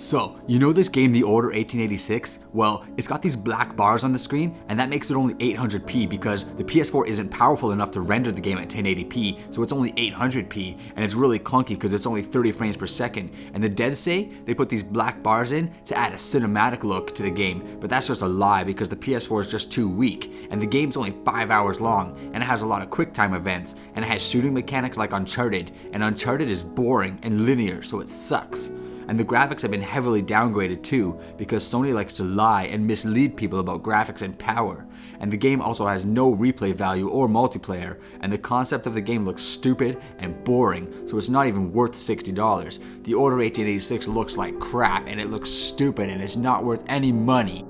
So, you know this game, The Order 1886? Well, it's got these black bars on the screen, and that makes it only 800p because the PS4 isn't powerful enough to render the game at 1080p, so it's only 800p, and it's really clunky because it's only 30 frames per second. And the devs say they put these black bars in to add a cinematic look to the game, but that's just a lie because the PS4 is just too weak, and the game's only 5 hours long, and it has a lot of QuickTime events, and it has shooting mechanics like Uncharted, and Uncharted is boring and linear, so it sucks. And the graphics have been heavily downgraded too, because Sony likes to lie and mislead people about graphics and power. And the game also has no replay value or multiplayer, and the concept of the game looks stupid and boring, so it's not even worth $60. The Order 1886 looks like crap, and it looks stupid, and it's not worth any money.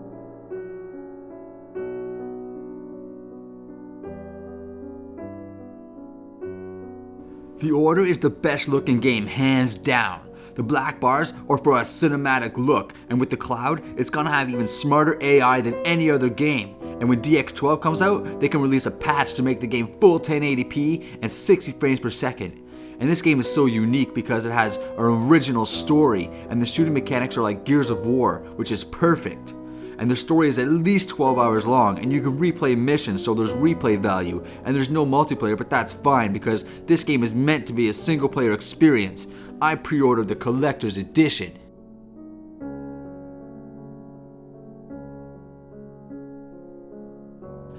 The Order is the best looking game, hands down. The black bars are for a cinematic look, and with the cloud, it's gonna have even smarter AI than any other game. And when DX12 comes out, they can release a patch to make the game full 1080p and 60 frames per second. And this game is so unique because it has an original story, and the shooting mechanics are like Gears of War, which is perfect. And the story is at least 12 hours long, and you can replay missions, so there's replay value, and there's no multiplayer, but that's fine because this game is meant to be a single player experience. I pre-ordered the collector's edition.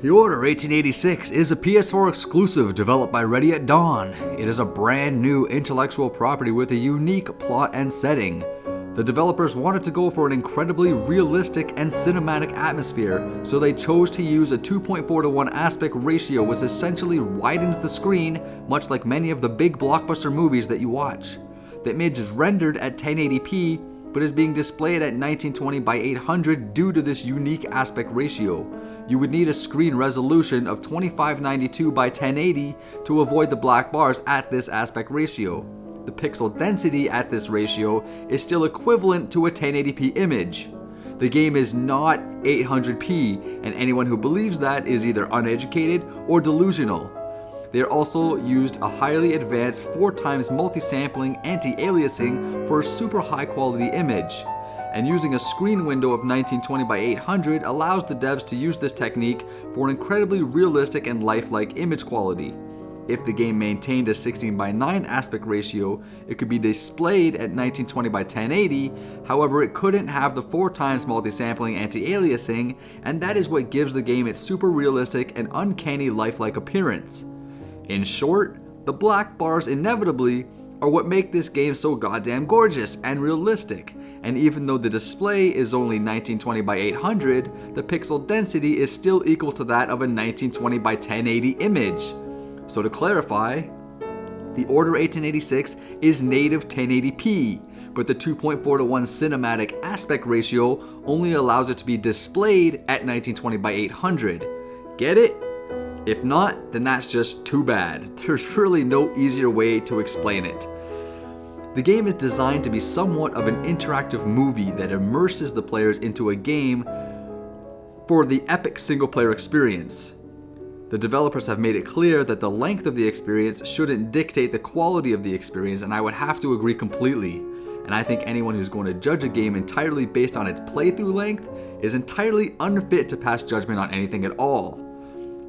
The Order 1886 is a PS4 exclusive developed by Ready at Dawn. It is a brand new intellectual property with a unique plot and setting. The developers wanted to go for an incredibly realistic and cinematic atmosphere, so they chose to use a 2.4:1 aspect ratio, which essentially widens the screen, much like many of the big blockbuster movies that you watch. The image is rendered at 1080p, but is being displayed at 1920 by 800 due to this unique aspect ratio. You would need a screen resolution of 2592 by 1080 to avoid the black bars at this aspect ratio. The pixel density at this ratio is still equivalent to a 1080p image. The game is not 800p, and anyone who believes that is either uneducated or delusional. They also used a highly advanced 4x multi-sampling anti-aliasing for a super high quality image. And using a screen window of 1920 by 800 allows the devs to use this technique for an incredibly realistic and lifelike image quality. If the game maintained a 16 by 9 aspect ratio, it could be displayed at 1920 by 1080, however it couldn't have the 4x multi-sampling anti-aliasing, and that is what gives the game its super realistic and uncanny lifelike appearance. In short, the black bars inevitably are what make this game so goddamn gorgeous and realistic, and even though the display is only 1920 by 800, the pixel density is still equal to that of a 1920 by 1080 image. So to clarify, the Order 1886 is native 1080p, but the 2.4:1 cinematic aspect ratio only allows it to be displayed at 1920 by 800. Get it? If not, then that's just too bad. There's really no easier way to explain it. The game is designed to be somewhat of an interactive movie that immerses the players into a game for the epic single-player experience. The developers have made it clear that the length of the experience shouldn't dictate the quality of the experience, and I would have to agree completely. And I think anyone who's going to judge a game entirely based on its playthrough length is entirely unfit to pass judgment on anything at all.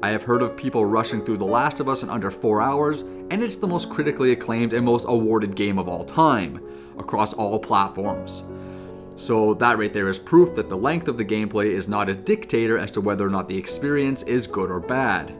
I have heard of people rushing through The Last of Us in under 4 hours, and it's the most critically acclaimed and most awarded game of all time, across all platforms. So that right there is proof that the length of the gameplay is not a dictator as to whether or not the experience is good or bad.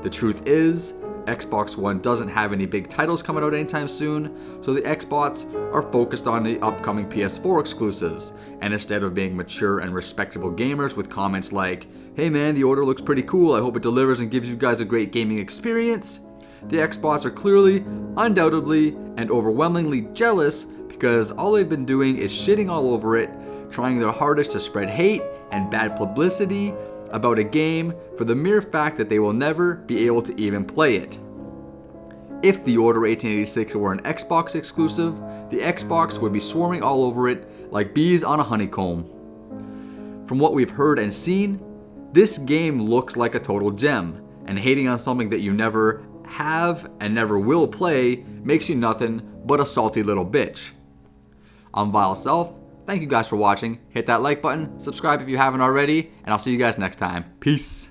The truth is, Xbox One doesn't have any big titles coming out anytime soon, so the Xbox are focused on the upcoming PS4 exclusives, and instead of being mature and respectable gamers with comments like, "Hey man, the Order looks pretty cool, I hope it delivers and gives you guys a great gaming experience," the Xbox are clearly, undoubtedly, and overwhelmingly jealous because all they've been doing is shitting all over it, trying their hardest to spread hate and bad publicity about a game for the mere fact that they will never be able to even play it. If the Order 1886 were an Xbox exclusive, the Xbox would be swarming all over it like bees on a honeycomb. From what we've heard and seen, this game looks like a total gem, and hating on something that you never have and never will play makes you nothing but a salty little bitch. I'm Vile Self, thank you guys for watching. Hit that like button, subscribe if you haven't already, and I'll see you guys next time. Peace.